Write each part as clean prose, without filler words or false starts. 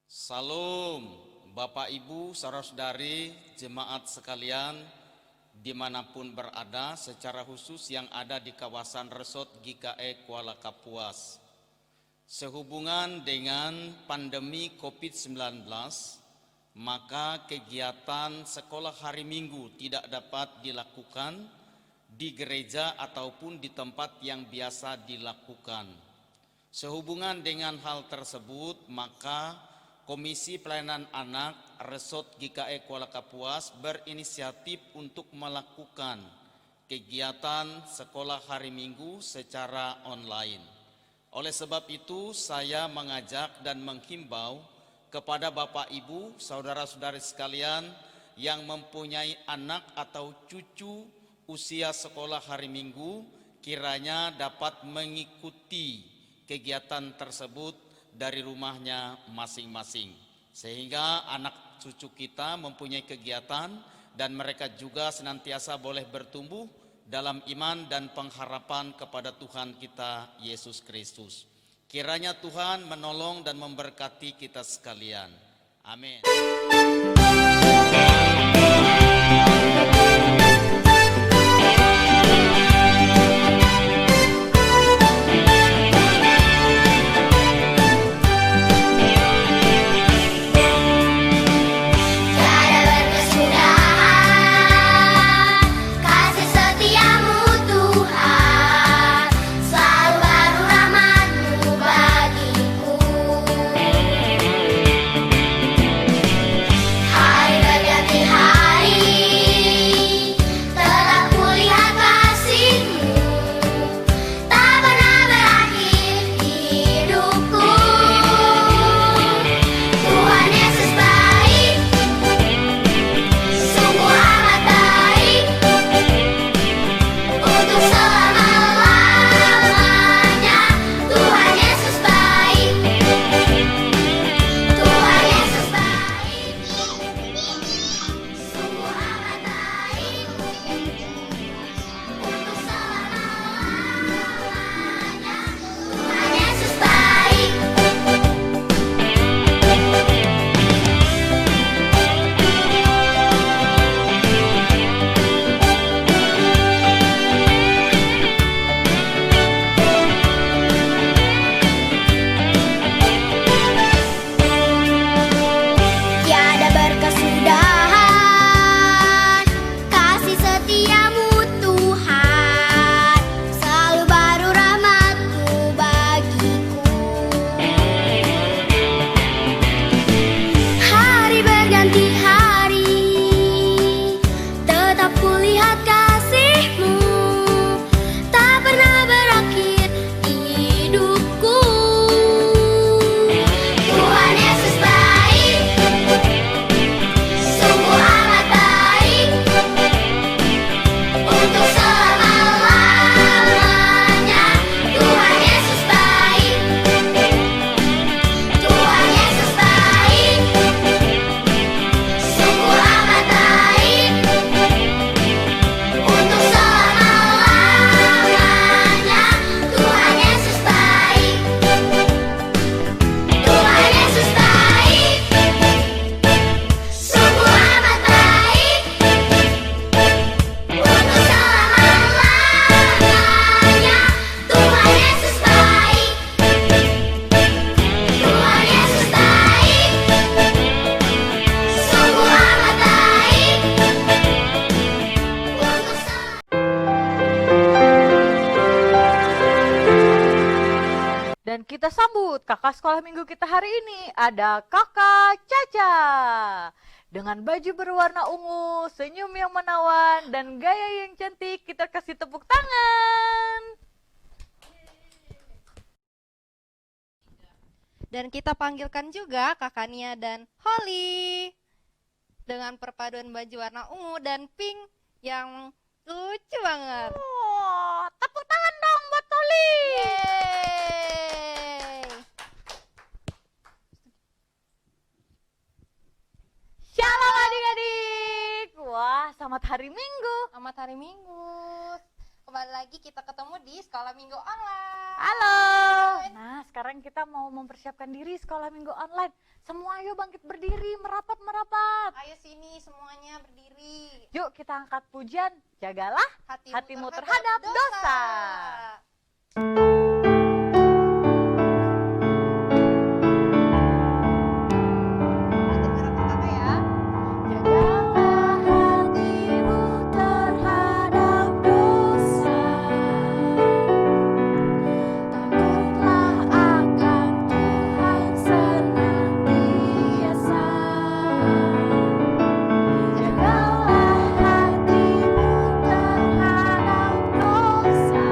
Salam Bapak Ibu, saudara-saudari, jemaat sekalian dimanapun berada, secara khusus yang ada di kawasan Resort GKE Kuala Kapuas. Sehubungan dengan pandemi COVID-19, maka kegiatan sekolah hari Minggu tidak dapat dilakukan di gereja ataupun di tempat yang biasa dilakukan. Sehubungan dengan hal tersebut, maka Komisi Pelayanan Anak Resort GKE Kuala Kapuas berinisiatif untuk melakukan kegiatan sekolah hari Minggu secara online. Oleh sebab itu, saya mengajak dan menghimbau kepada Bapak Ibu, saudara-saudari sekalian yang mempunyai anak atau cucu usia sekolah hari Minggu, kiranya dapat mengikuti kegiatan tersebut dari rumahnya masing-masing, sehingga anak cucu kita mempunyai kegiatan dan mereka juga senantiasa boleh bertumbuh dalam iman dan pengharapan kepada Tuhan kita Yesus Kristus. Kiranya Tuhan menolong dan memberkati kita sekalian. Amin. Kita sambut kakak sekolah minggu kita hari ini, ada kakak Caca. Dengan baju berwarna ungu, senyum yang menawan, dan gaya yang cantik, kita kasih tepuk tangan. Dan kita panggilkan juga kakak Nia dan Holly. Dengan perpaduan baju warna ungu dan pink yang lucu banget. Oh, tepuk tangan dong buat Holly. Shalom adik-adik. Wah, selamat hari Minggu. Selamat hari Minggu. Kembali lagi kita ketemu di Sekolah Minggu Online. Halo. Nah, sekarang kita mau mempersiapkan diri sekolah minggu online. Semua ayo bangkit berdiri, merapat. Ayo sini semuanya berdiri. Yuk kita angkat pujian, jagalah hatimu terhadap terhadap dosa. Dengar apa kakak ya? Jagalah hatimu terhadap dosa. Takutlah akan Tuhan senantiasa. Jagalah hatimu terhadap dosa.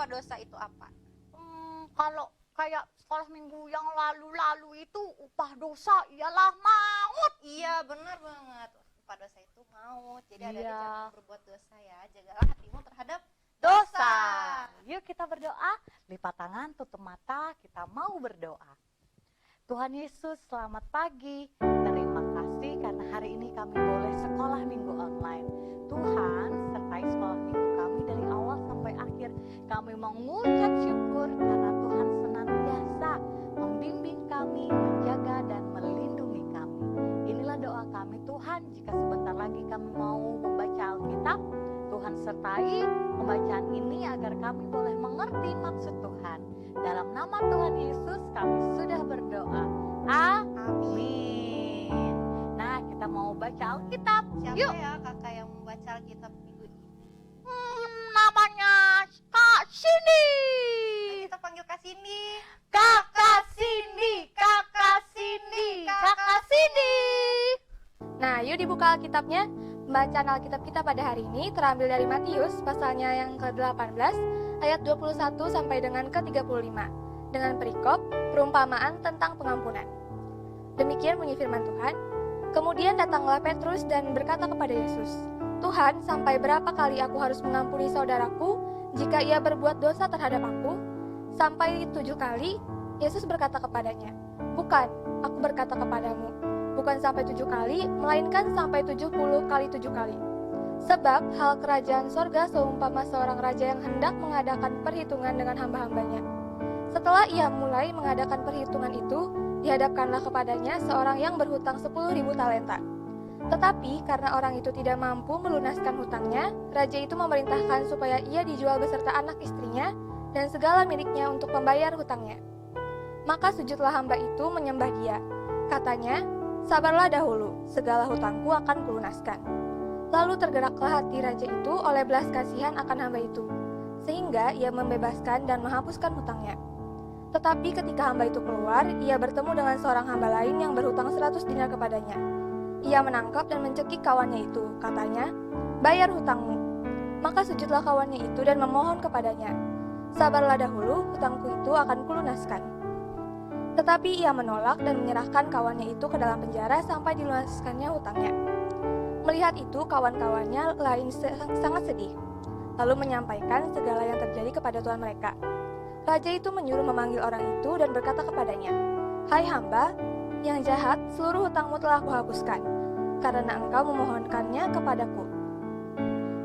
dosa itu apa? Kalau kayak sekolah minggu yang lalu-lalu itu upah dosa ialah maut. Iya, benar banget. Upah dosa itu maut. Jadi ada Iya. jangan berbuat dosa ya. Jagalah hatimu terhadap Dosa. Yuk kita berdoa, lipat tangan, tutup mata, kita mau berdoa. Tuhan Yesus, selamat pagi. Terima kasih karena hari ini kami boleh sekolah minggu online. Tuhan, sertai sekolah minggu kami dari awal sampai akhir. Kami mengucap syukur karena Tuhan senantiasa membimbing kami, menjaga dan melindungi kami. Inilah doa kami Tuhan, jika sebentar lagi kami mau membaca Alkitab, Tuhan sertai pembacaan ini agar kami boleh mengerti maksud Tuhan. Dalam nama Tuhan Yesus kami sudah berdoa. Amin. Nah, kita mau baca Alkitab. Siapa Yuk. ya kakak yang membaca Alkitab minggu ini? Namanya Kak Cindy. Kita panggil Kak Cindy. Kakak Cindy, Kakak Cindy, Kakak Cindy. Nah, yuk dibuka Alkitabnya. Bacaan Alkitab kita pada hari ini terambil dari Matius, pasalnya yang ke-18, ayat 21 sampai dengan ke-35, dengan perikop perumpamaan tentang pengampunan. Demikian bunyi firman Tuhan. Kemudian datanglah Petrus dan berkata kepada Yesus, "Tuhan, sampai berapa kali aku harus mengampuni saudaraku jika ia berbuat dosa terhadap aku? Sampai 7 kali?" Yesus berkata kepadanya, "Bukan, aku berkata kepadamu, bukan sampai 7 kali, melainkan sampai 70 kali 7 kali. Sebab hal kerajaan sorga seumpama seorang raja yang hendak mengadakan perhitungan dengan hamba-hambanya. Setelah ia mulai mengadakan perhitungan itu, dihadapkanlah kepadanya seorang yang berhutang 10.000 talenta. Tetapi karena orang itu tidak mampu melunaskan hutangnya, raja itu memerintahkan supaya ia dijual beserta anak istrinya dan segala miliknya untuk membayar hutangnya. Maka sujudlah hamba itu menyembah dia. Katanya, 'Sabarlah dahulu, segala hutangku akan kulunaskan.' Lalu tergeraklah hati raja itu oleh belas kasihan akan hamba itu, sehingga ia membebaskan dan menghapuskan hutangnya. Tetapi ketika hamba itu keluar, ia bertemu dengan seorang hamba lain yang berhutang 100 dinar kepadanya. Ia menangkap dan mencekik kawannya itu, katanya, "Bayar hutangmu." Maka sujudlah kawannya itu dan memohon kepadanya, "Sabarlah dahulu, hutangku itu akan kulunaskan." Tetapi ia menolak dan menyerahkan kawannya itu ke dalam penjara sampai dilunaskannya hutangnya. Melihat itu, kawan-kawannya lain sangat sedih, lalu menyampaikan segala yang terjadi kepada tuan mereka. Raja itu menyuruh memanggil orang itu dan berkata kepadanya, "Hai hamba yang jahat, seluruh hutangmu telah kuhapuskan, karena engkau memohonkannya kepadaku.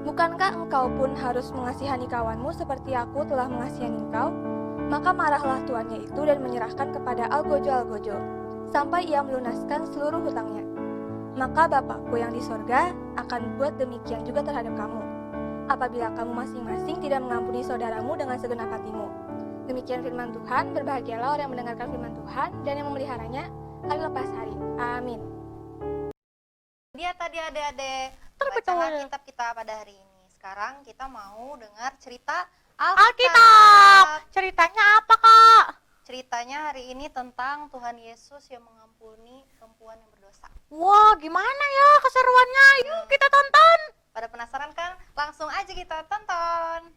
Bukankah engkau pun harus mengasihani kawanmu seperti aku telah mengasihani engkau?" Maka marahlah tuannya itu dan menyerahkan kepada Algojo sampai ia melunaskan seluruh hutangnya. Maka Bapakku yang di sorga akan buat demikian juga terhadap kamu, apabila kamu masing-masing tidak mengampuni saudaramu dengan segenap hatimu. Demikian firman Tuhan, berbahagialah orang yang mendengarkan firman Tuhan dan yang memeliharanya hari lepas hari. Amin. Dia tadi adik-adik Terbetul. bacaan Alkitab kita pada hari ini. Sekarang kita mau dengar cerita Alkitab. Ceritanya apa, Kak? Ceritanya hari ini tentang Tuhan Yesus yang mengampuni perempuan yang berdosa. Wah, gimana ya keseruannya? Yuk kita tonton. Pada penasaran kan? Langsung aja kita tonton.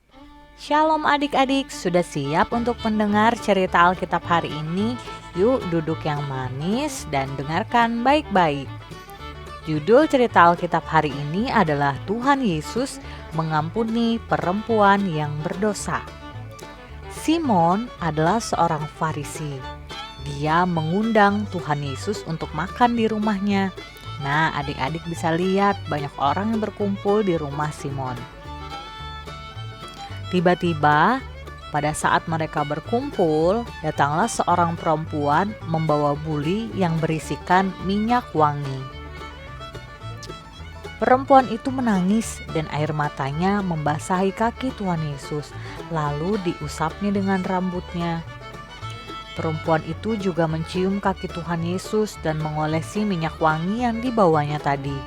Shalom adik-adik, sudah siap untuk mendengar cerita Alkitab hari ini? Yuk duduk yang manis dan dengarkan baik-baik. Judul cerita Alkitab hari ini adalah Tuhan Yesus mengampuni perempuan yang berdosa. Simon adalah seorang Farisi. Dia mengundang Tuhan Yesus untuk makan di rumahnya. Nah, adik-adik bisa lihat banyak orang yang berkumpul di rumah Simon. Tiba-tiba, pada saat mereka berkumpul, datanglah seorang perempuan membawa buli yang berisikan minyak wangi. Perempuan itu menangis dan air matanya membasahi kaki Tuhan Yesus, lalu diusapnya dengan rambutnya. Perempuan itu juga mencium kaki Tuhan Yesus dan mengolesi minyak wangi yang dibawanya tadi.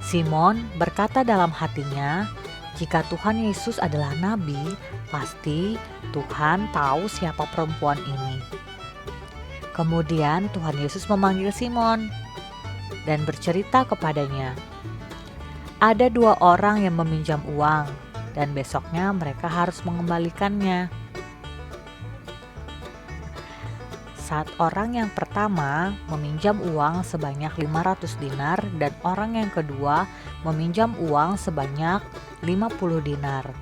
Simon berkata dalam hatinya, jika Tuhan Yesus adalah nabi, pasti Tuhan tahu siapa perempuan ini. Kemudian Tuhan Yesus memanggil Simon dan bercerita kepadanya, ada 2 orang yang meminjam uang dan besoknya mereka harus mengembalikannya. Saat orang yang pertama meminjam uang sebanyak 500 dinar dan orang yang kedua meminjam uang sebanyak 50 dinar.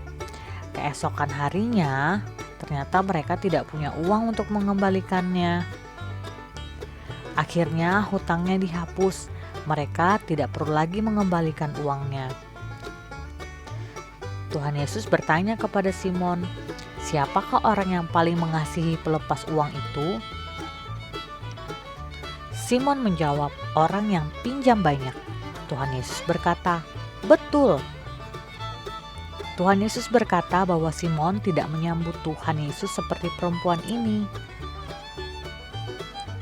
Keesokan harinya, ternyata mereka tidak punya uang untuk mengembalikannya. Akhirnya hutangnya dihapus, mereka tidak perlu lagi mengembalikan uangnya. Tuhan Yesus bertanya kepada Simon, siapakah orang yang paling mengasihi pelepas uang itu? Simon menjawab, orang yang pinjam banyak. Tuhan Yesus berkata, betul. Tuhan Yesus berkata bahwa Simon tidak menyambut Tuhan Yesus seperti perempuan ini.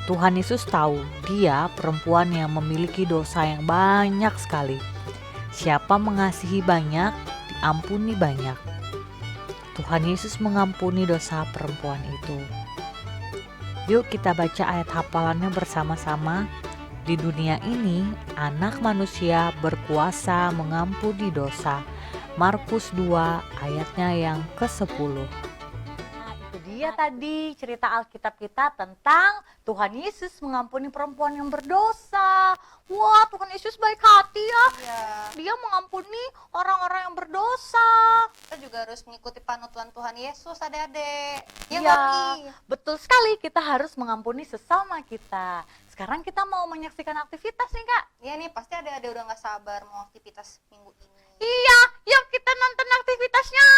Tuhan Yesus tahu dia perempuan yang memiliki dosa yang banyak sekali. Siapa mengasihi banyak, diampuni banyak. Tuhan Yesus mengampuni dosa perempuan itu. Yuk kita baca ayat hafalannya bersama-sama. Di dunia ini, anak manusia berkuasa mengampuni dosa. Markus 2 ayatnya yang ke-10. Dia tadi cerita Alkitab kita tentang Tuhan Yesus mengampuni perempuan yang berdosa. Wah, Tuhan Yesus baik hati ya. Ya, Dia mengampuni orang-orang yang berdosa. kita juga harus mengikuti panutan Tuhan Yesus, adik-adik. Ya, Iya, Mami? betul sekali, kita harus mengampuni sesama kita. Sekarang kita mau menyaksikan aktivitas nih, Kak. Iya nih, pasti adik-adik udah gak sabar mau aktivitas minggu ini. Iya, yuk kita nonton aktivitasnya.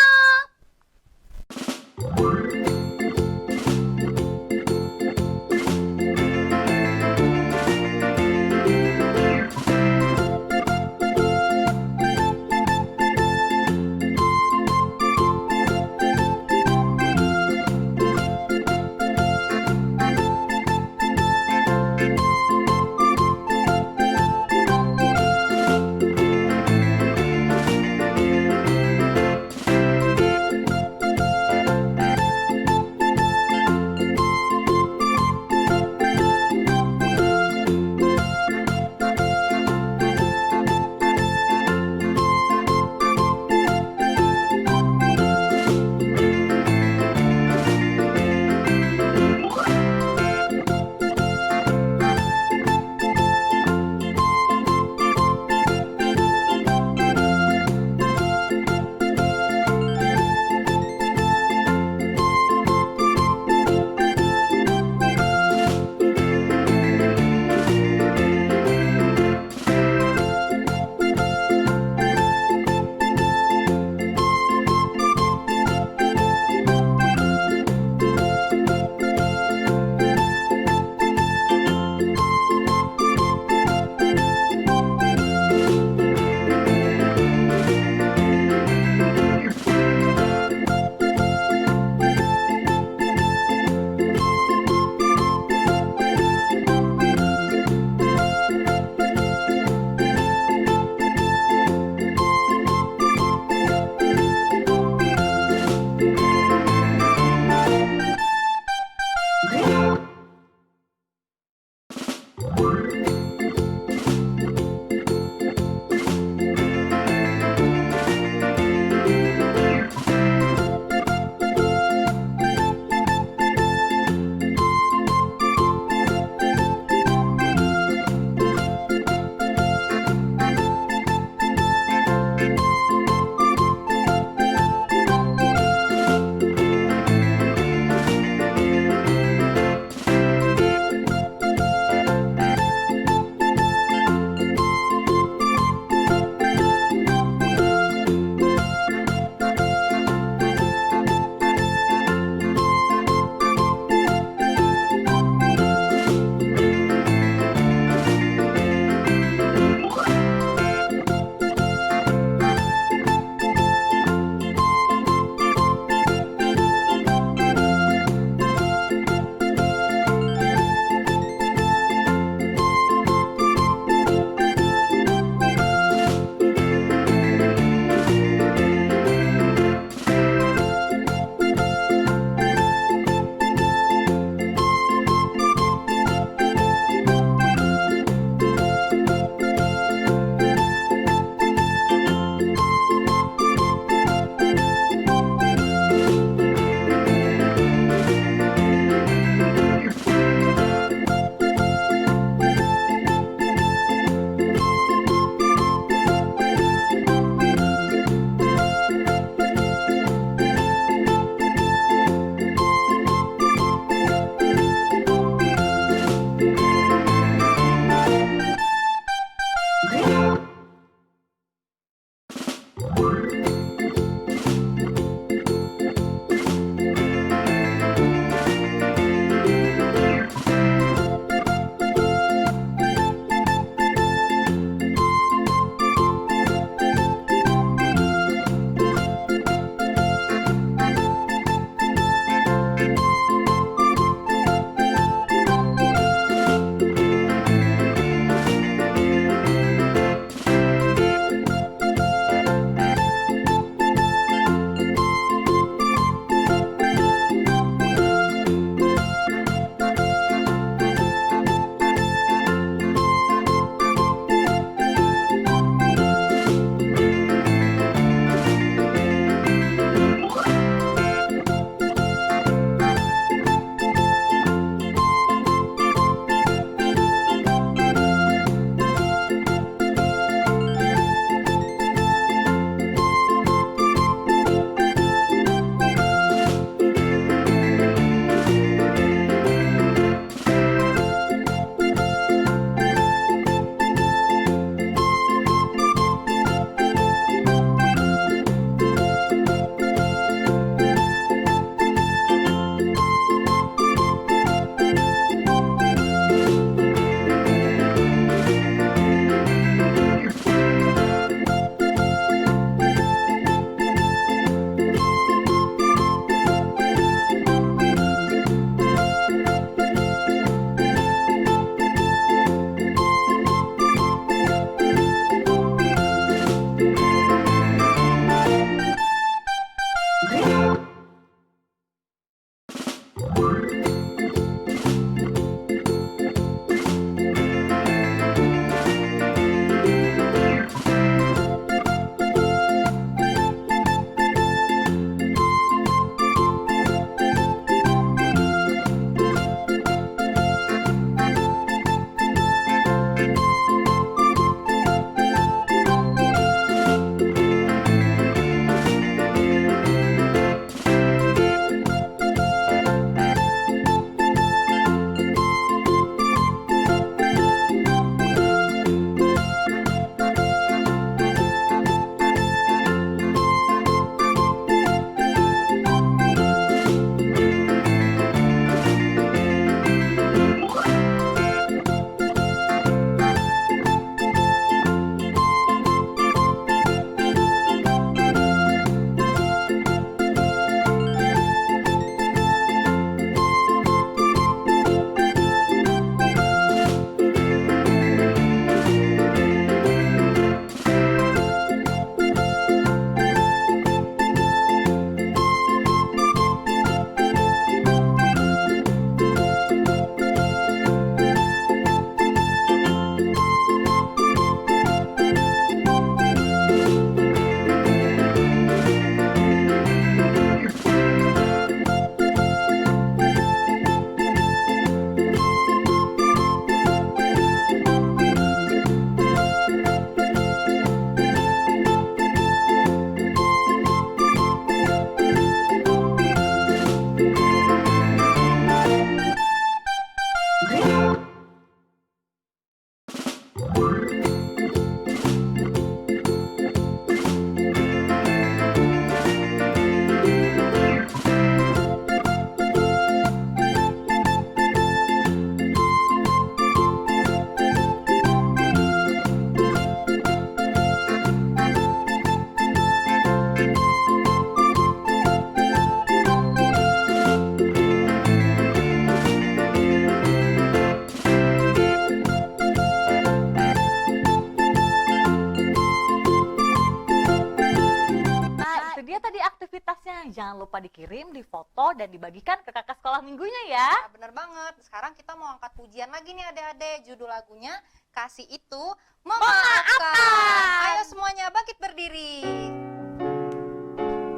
Jangan lupa dikirim, difoto, dan dibagikan ke kakak sekolah minggunya ya. Nah, bener banget. Sekarang kita mau angkat pujian lagi nih adik-adik. Judul lagunya Kasih Itu Memaafkan. Ayo semuanya bangkit berdiri.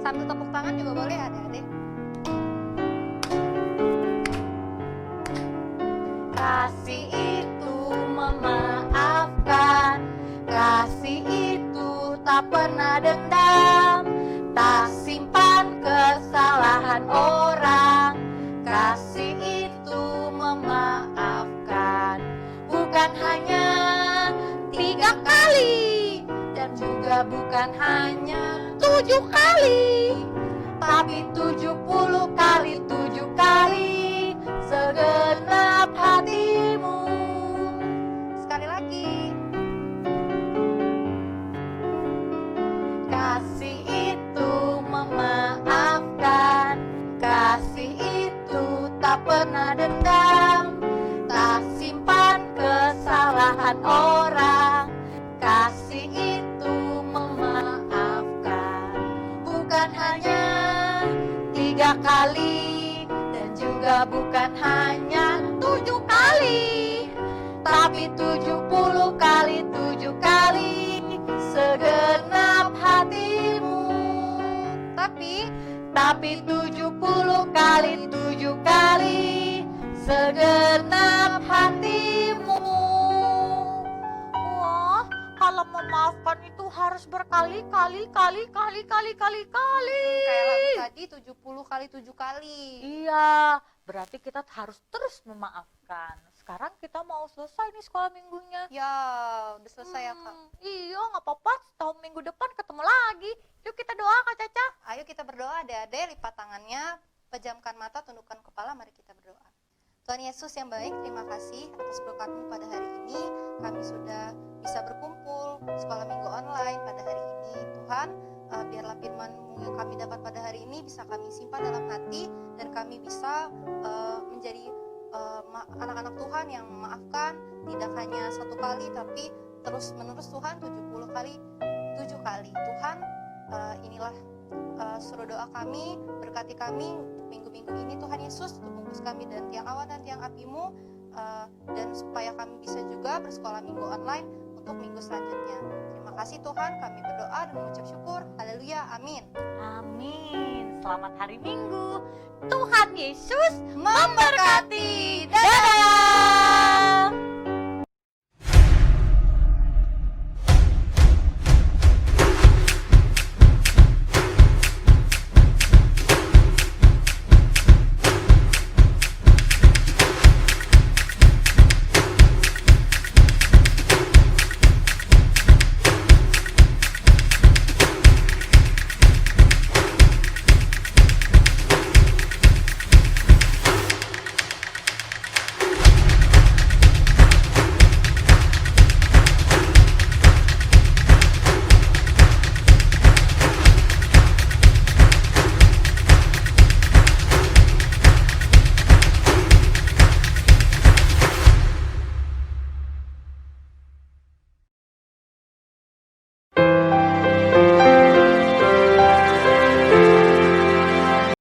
Sambil tepuk tangan juga boleh adik-adik. Kasih itu memaafkan, kasih itu tak pernah dendam, tak simpan kesalahan orang. Kasih itu memaafkan, bukan hanya 3 kali, dan juga bukan hanya 7 kali, tapi 70 kali 7 kali segenap hatimu. Sekali lagi. Kasih itu memaafkan, kasih itu tak pernah dendam, tak simpan kesalahan orang. Kasih itu memaafkan, bukan hanya 3 kali, dan juga bukan hanya 7 kali, tapi 70 kali 7 kali segenap hatimu. Tapi 70 kali 7 kali segenap hatimu. Wah, kalau memaafkan itu harus berkali-kali. Kayak lagu tadi 70 kali 7 kali. Iya, berarti kita harus terus memaafkan. Sekarang kita mau selesai nih sekolah minggunya. Ya, udah selesai ya Kak. Iya, nggak apa-apa. Setahun minggu depan ketemu lagi. Yuk kita doa Kak Caca. Ayo kita berdoa adik-adik, lipat tangannya, pejamkan mata, tundukkan kepala, mari kita berdoa. Tuhan Yesus yang baik, terima kasih atas berkat-Mu pada hari ini. Kami sudah bisa berkumpul sekolah minggu online pada hari ini. Tuhan, biarlah firman-Mu yang kami dapat pada hari ini bisa kami simpan dalam hati, dan kami bisa menjadi anak-anak Tuhan yang memaafkan, tidak hanya 1 kali tapi terus menerus Tuhan, 70 kali 7 kali. Tuhan, inilah suruh doa kami, berkati kami untuk minggu-minggu ini Tuhan Yesus, untuk bungkus kami dan tiang awan dan tiang api-Mu, dan supaya kami bisa juga bersekolah minggu online untuk minggu selanjutnya. Terima kasih Tuhan, kami berdoa dan mengucap syukur. Haleluya, amin. Amin. Selamat hari Minggu. Tuhan Yesus Memberkati. dadah.